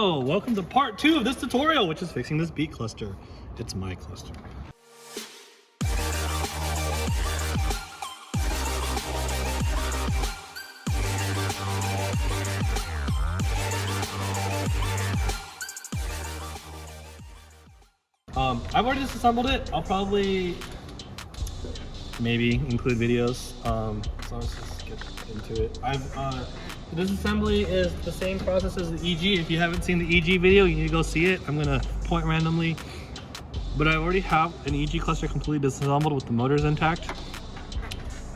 Hello, welcome to part 2 of this tutorial, which is fixing this beat cluster. It's my cluster. I've already disassembled it. I'll probably maybe include videos. So let's just get into it. The disassembly is the same process as the EG. If you haven't seen the EG video, you need to go see it. I'm gonna point randomly, but I already have an EG cluster completely disassembled with the motors intact.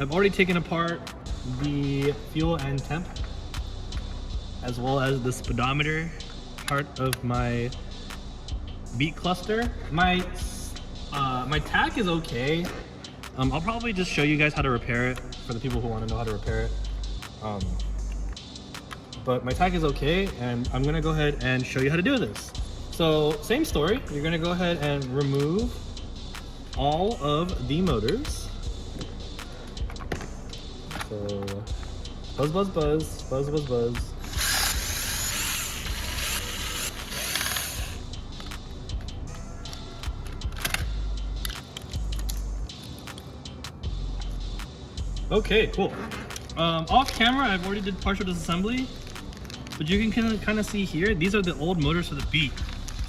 I've already taken apart the fuel and temp, as well as the speedometer part of my beat cluster. My tack is okay. I'll probably just show you guys how to repair it for the people who want to know how to repair it. But my tack is okay, and I'm gonna go ahead and show you how to do this. So same story, you're gonna go ahead and remove all of the motors. So buzz, buzz, buzz, buzz, buzz, buzz. Okay, cool. Off camera, I've already did partial disassembly, but you can kind of see here, these are the old motors for the beat,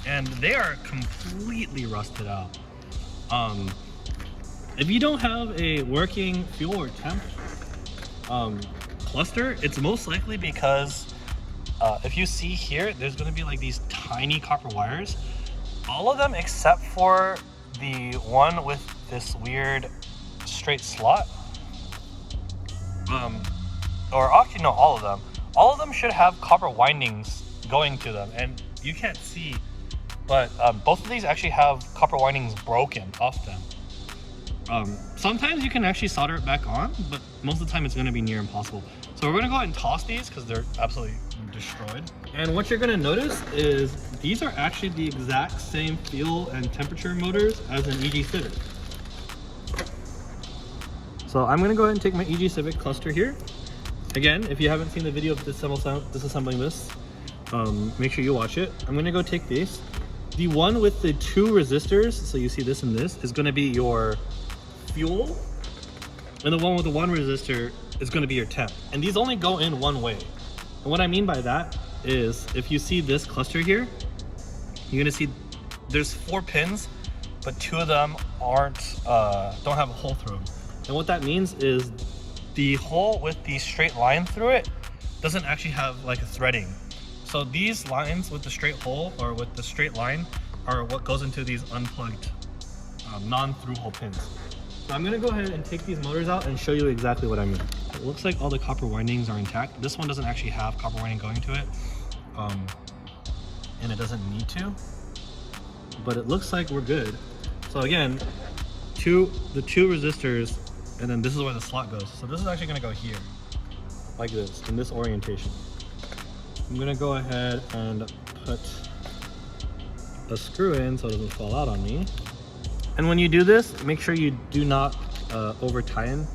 and they are completely rusted out. If you don't have a working fuel or temp cluster, it's most likely because if you see here, there's going to be like these tiny copper wires. All of them except for the one with this weird straight slot. Or actually no, all of them. All of them should have copper windings going to them, and you can't see, but both of these actually have copper windings broken off them. Sometimes you can actually solder it back on, but most of the time it's going to be near impossible. So we're going to go ahead and toss these because they're absolutely destroyed. And what you're going to notice is these are actually the exact same fuel and temperature motors as an EG Civic. So I'm going to go ahead and take my EG Civic cluster here. Again, if you haven't seen the video of disassembling this, make sure you watch it. I'm going to go take these. The one with the 2 resistors, so you see this and this, is going to be your fuel. And the one with the 1 resistor is going to be your temp. And these only go in one way. And what I mean by that is, if you see this cluster here, you're going to see there's 4 pins, but 2 of them don't have a hole through them. And what that means is the hole with the straight line through it doesn't actually have like a threading. So these lines with the straight hole or with the straight line are what goes into these unplugged non-through hole pins. So I'm gonna go ahead and take these motors out and show you exactly what I mean. It looks like all the copper windings are intact. This one doesn't actually have copper winding going to it, and it doesn't need to, but it looks like we're good. So again, the two resistors, and then this is where the slot goes. So this is actually gonna go here, like this, in this orientation. I'm gonna go ahead and put a screw in so it doesn't fall out on me. And when you do this, make sure you do not over tighten,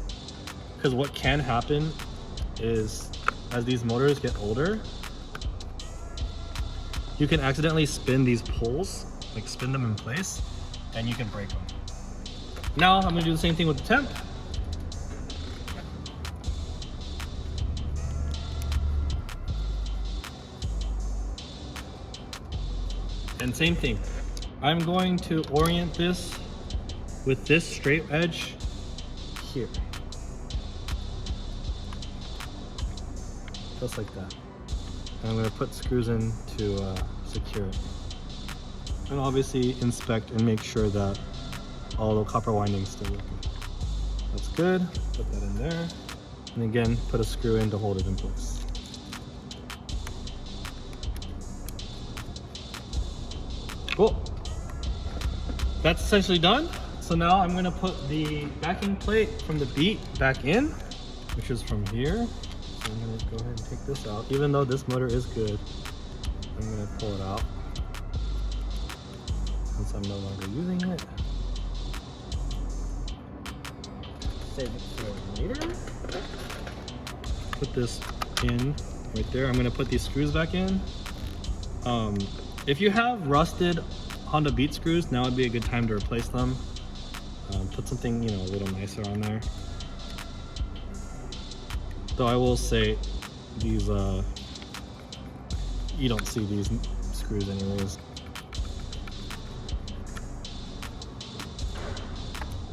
because what can happen is, as these motors get older, you can accidentally spin these poles, like spin them in place, and you can break them. Now I'm gonna do the same thing with the temp. And same thing, I'm going to orient this with this straight edge here. Just like that. And I'm going to put screws in to secure it. And obviously inspect and make sure that all the copper windings still working. That's good, put that in there. And again, put a screw in to hold it in place. Cool. That's essentially done. So now I'm going to put the backing plate from the beat back in, which is from here. So I'm going to go ahead and take this out. Even though this motor is good, I'm going to pull it out since I'm no longer using it. Save it for later. Put this in right there. I'm going to put these screws back in. If you have rusted Honda Beat screws, now would be a good time to replace them. Put something, a little nicer on there. Though I will say, these, you don't see these screws anyways.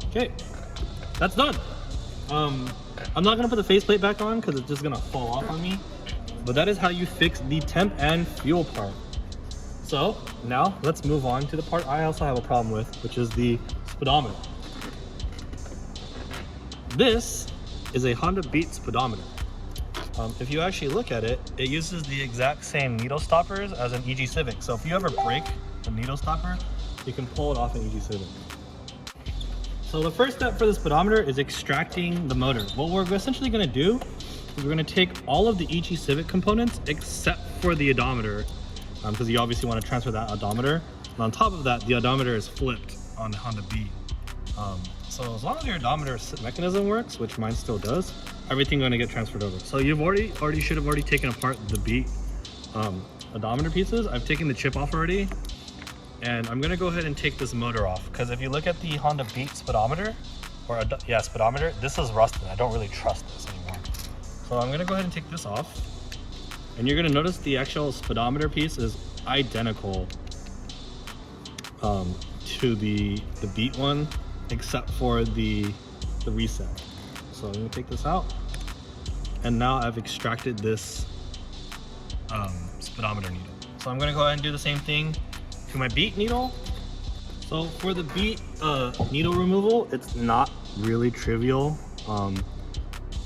Okay, that's done. I'm not gonna put the faceplate back on because it's just gonna fall off on me. But that is how you fix the temp and fuel part. So now let's move on to the part I also have a problem with, which is the speedometer. This is a Honda Beat speedometer. If you actually look at it, it uses the exact same needle stoppers as an EG Civic. So if you ever break the needle stopper, you can pull it off an EG Civic. So the first step for the speedometer is extracting the motor. What we're essentially gonna do is we're gonna take all of the EG Civic components except for the odometer, because you obviously want to transfer that odometer. And on top of that, the odometer is flipped on the Honda Beat. So as long as your odometer mechanism works, which mine still does, everything's going to get transferred over. So you've already should have already taken apart the Beat odometer pieces. I've taken the chip off already, and I'm going to go ahead and take this motor off, because if you look at the Honda Beat speedometer, speedometer, this is rusted. I don't really trust this anymore. So I'm going to go ahead and take this off, and you're going to notice the actual speedometer piece is identical to the Beat one, except for the reset. So I'm gonna take this out, and now I've extracted this speedometer needle. So I'm gonna go ahead and do the same thing to my Beat needle. So for the Beat needle removal, it's not really trivial.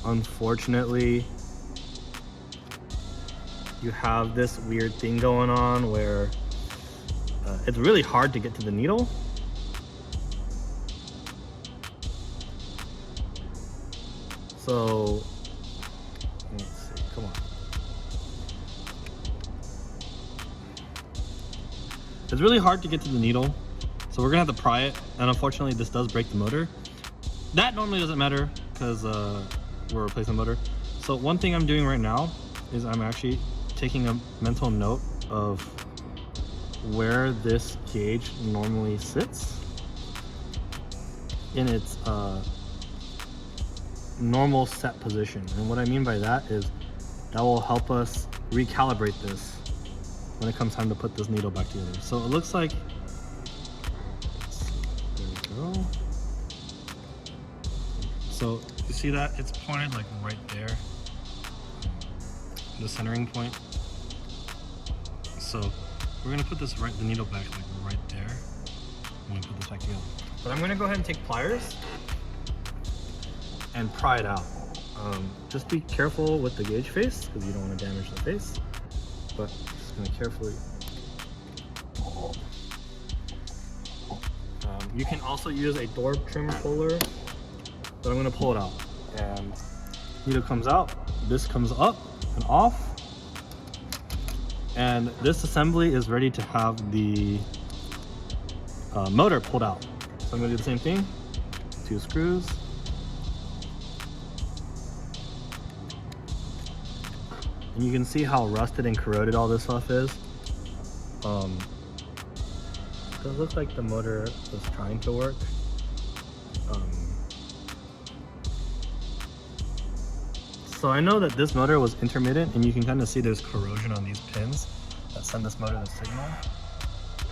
Unfortunately, you have this weird thing going on where it's really hard to get to the needle. So, let's see, come on. It's really hard to get to the needle, so we're gonna have to pry it, and unfortunately this does break the motor. That normally doesn't matter, because we're replacing the motor. So one thing I'm doing right now is I'm actually taking a mental note of where this gauge normally sits in its normal set position. And what I mean by that is that will help us recalibrate this when it comes time to put this needle back together. So it looks like, there we go. So you see that it's pointed like right there, the centering point. So we're gonna put this the needle back like right there when we put this back together. But I'm gonna go ahead and take pliers and pry it out. Just be careful with the gauge face, because you don't want to damage the face. But just gonna carefully. You can also use a door trim puller, but I'm gonna pull it out. And needle comes out, this comes up and off. And this assembly is ready to have the motor pulled out. So I'm gonna do the same thing, 2 screws. And you can see how rusted and corroded all this stuff is. It looks like the motor was trying to work. So I know that this motor was intermittent, and you can kind of see there's corrosion on these pins that send this motor the signal.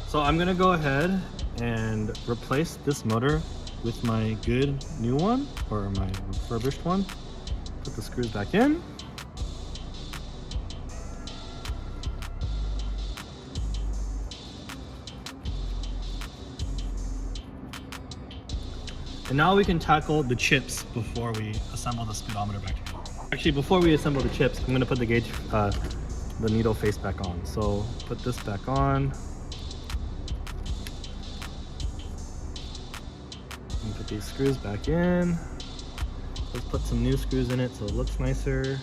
So I'm gonna go ahead and replace this motor with my good new one, or my refurbished one. Put the screws back in. And now we can tackle the chips before we assemble the speedometer back together. Actually, before we assemble the chips, I'm gonna put the gauge, the needle face back on. So put this back on. And put these screws back in. Let's put some new screws in it so it looks nicer.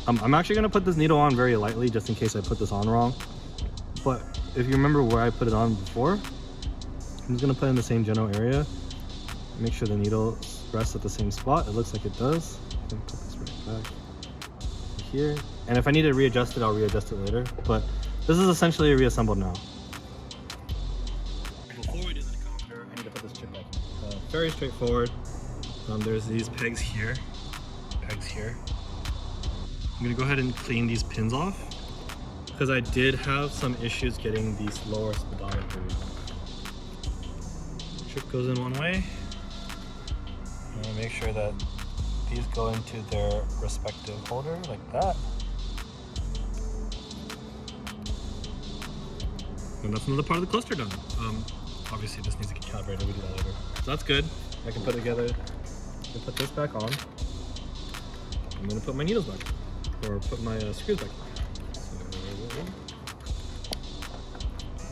I'm actually gonna put this needle on very lightly just in case I put this on wrong. But if you remember where I put it on before, I'm just gonna put it in the same general area. Make sure the needle rests at the same spot. It looks like it does. I'm gonna put this right back here. And if I need to readjust it, I'll readjust it later. But this is essentially reassembled now. Before we do the decoder, I need to put this chip back in. Very straightforward. There's these pegs here. I'm gonna go ahead and clean these pins off because I did have some issues getting these lower speedometer readings. Chip goes in one way. I'm gonna make sure that these go into their respective holder like that. And that's another part of the cluster done. Obviously this needs to get calibrated, we do that later. So that's good. I can put it together. I can put this back on. I'm gonna put my needles back, or put my screws back. So,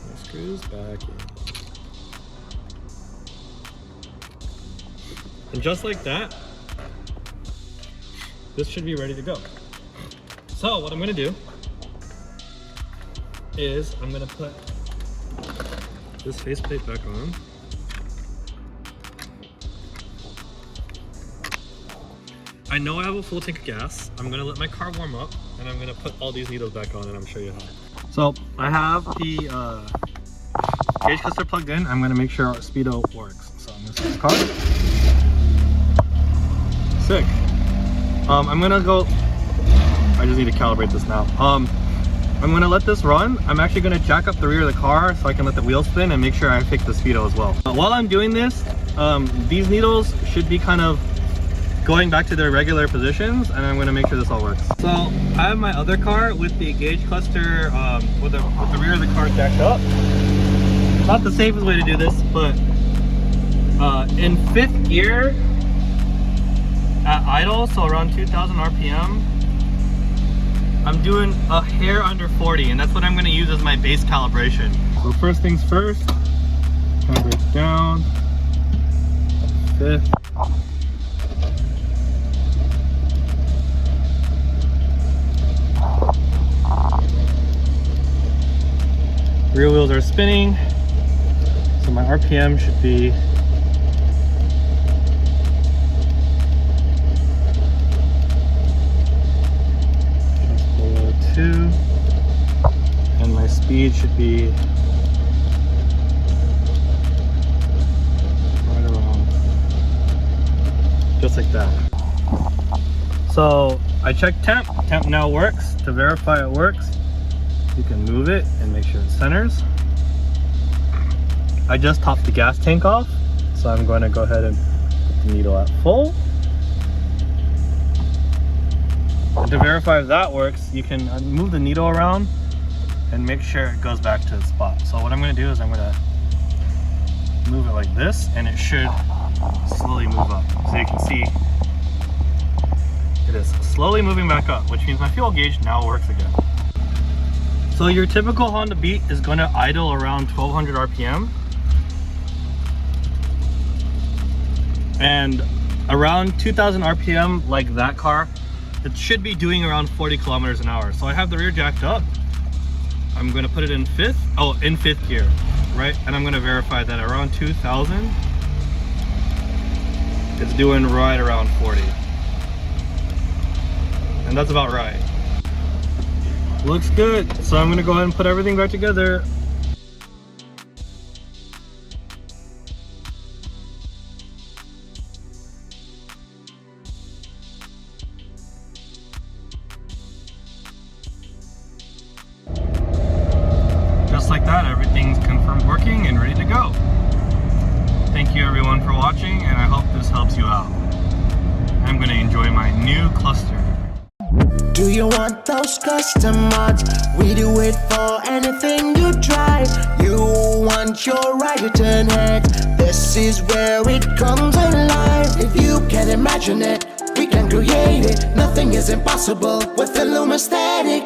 my screws back in. And just like that, this should be ready to go. So what I'm gonna do is I'm gonna put this faceplate back on. I know I have a full tank of gas. I'm gonna let my car warm up and I'm gonna put all these needles back on and I'm show you how. So I have the gauge cluster plugged in. I'm gonna make sure our speedo works. So I'm gonna start the car. Sick. I'm gonna go, I just need to calibrate this now. I'm gonna let this run. I'm actually gonna jack up the rear of the car so I can let the wheels spin and make sure I fix the speedo as well. While I'm doing this, these needles should be kind of going back to their regular positions, and I'm going to make sure this all works. So I have my other car with the gauge cluster with the rear of the car jacked up. Not the safest way to do this, but in 5th gear at idle, so around 2000 RPM, I'm doing a hair under 40, and that's what I'm going to use as my base calibration. So first things first, calibrate down, 5th. Rear wheels are spinning, so my RPM should be just below 2, and my speed should be right around, just like that. So I checked temp now works. To verify it works, you can move it and make sure it centers. I just topped the gas tank off, so I'm going to go ahead and put the needle at full. And to verify if that works, you can move the needle around and make sure it goes back to the spot. So what I'm going to do is I'm going to move it like this, and it should slowly move up. So you can see it is slowly moving back up, which means my fuel gauge now works again. So your typical Honda Beat is going to idle around 1200 RPM. And around 2000 RPM, like that car, it should be doing around 40 kilometers an hour. So I have the rear jacked up. I'm going to put it in 5th gear, right? And I'm going to verify that around 2000, it's doing right around 40. And that's about right. Looks good. So I'm gonna go ahead and put everything back together. Just like that, everything's confirmed working and ready to go. Thank you everyone for watching, and I hope this helps you out. I'm gonna enjoy my new cluster. Do you want those custom mods? We do it for anything you try. You want your ride to turn heads? This is where it comes alive. If you can imagine it, we can create it. Nothing is impossible with illumaesthetic.